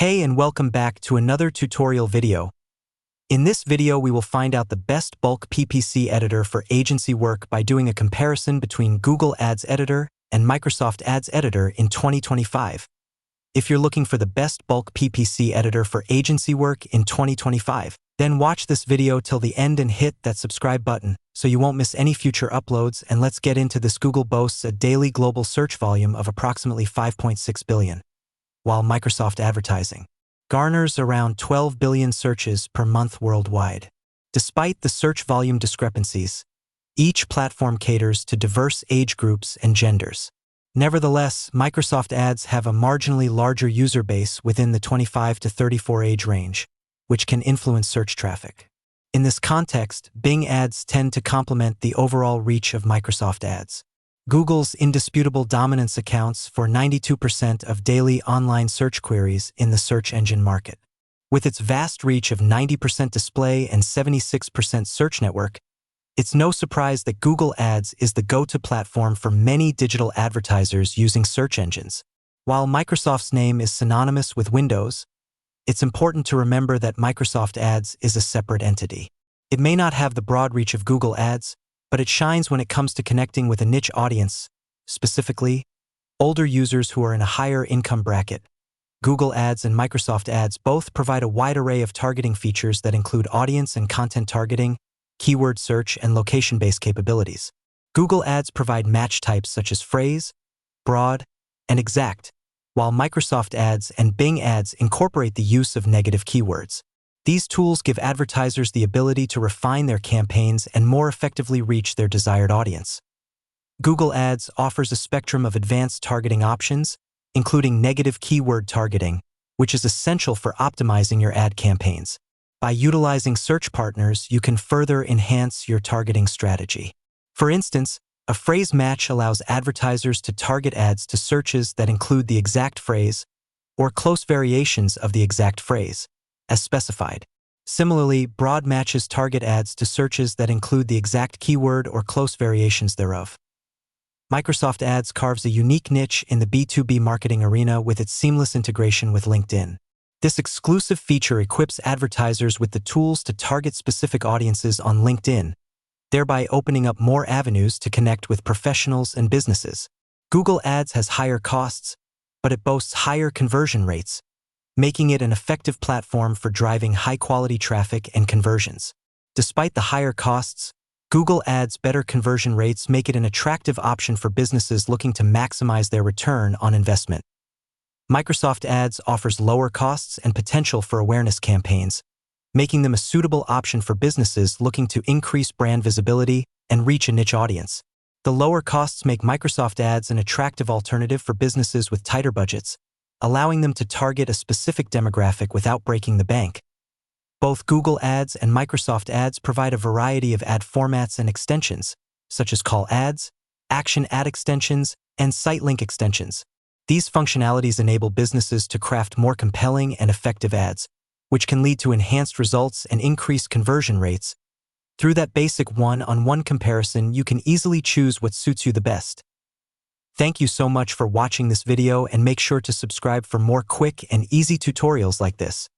Hey and welcome back to another tutorial video. In this video we will find out the best bulk PPC editor for agency work by doing a comparison between Google Ads Editor and Microsoft Ads Editor in 2025. If you're looking for the best bulk PPC editor for agency work in 2025, then watch this video till the end and hit that subscribe button so you won't miss any future uploads. And let's get into this. Google boasts a daily global search volume of approximately 5.6 billion. While Microsoft Advertising garners around 12 billion searches per month worldwide. Despite the search volume discrepancies, each platform caters to diverse age groups and genders. Nevertheless, Microsoft Ads have a marginally larger user base within the 25 to 34 age range, which can influence search traffic. In this context, Bing ads tend to complement the overall reach of Microsoft Ads. Google's indisputable dominance accounts for 92% of daily online search queries in the search engine market. With its vast reach of 90% display and 76% search network, it's no surprise that Google Ads is the go-to platform for many digital advertisers using search engines. While Microsoft's name is synonymous with Windows, it's important to remember that Microsoft Ads is a separate entity. It may not have the broad reach of Google Ads, but it shines when it comes to connecting with a niche audience, specifically, older users who are in a higher income bracket. Google Ads and Microsoft Ads both provide a wide array of targeting features that include audience and content targeting, keyword search, and location-based capabilities. Google Ads provide match types such as phrase, broad, and exact, while Microsoft Ads and Bing Ads incorporate the use of negative keywords. These tools give advertisers the ability to refine their campaigns and more effectively reach their desired audience. Google Ads offers a spectrum of advanced targeting options, including negative keyword targeting, which is essential for optimizing your ad campaigns. By utilizing search partners, you can further enhance your targeting strategy. For instance, a phrase match allows advertisers to target ads to searches that include the exact phrase or close variations of the exact phrase, as specified. Similarly, broad matches target ads to searches that include the exact keyword or close variations thereof. Microsoft Ads carves a unique niche in the B2B marketing arena with its seamless integration with LinkedIn. This exclusive feature equips advertisers with the tools to target specific audiences on LinkedIn, thereby opening up more avenues to connect with professionals and businesses. Google Ads has higher costs, but it boasts higher conversion rates, making it an effective platform for driving high-quality traffic and conversions. Despite the higher costs, Google Ads' better conversion rates make it an attractive option for businesses looking to maximize their return on investment. Microsoft Ads offers lower costs and potential for awareness campaigns, making them a suitable option for businesses looking to increase brand visibility and reach a niche audience. The lower costs make Microsoft Ads an attractive alternative for businesses with tighter budgets, allowing them to target a specific demographic without breaking the bank. Both Google Ads and Microsoft Ads provide a variety of ad formats and extensions, such as call ads, action ad extensions, and site link extensions. These functionalities enable businesses to craft more compelling and effective ads, which can lead to enhanced results and increased conversion rates. Through that basic one-on-one comparison, you can easily choose what suits you the best. Thank you so much for watching this video, and make sure to subscribe for more quick and easy tutorials like this.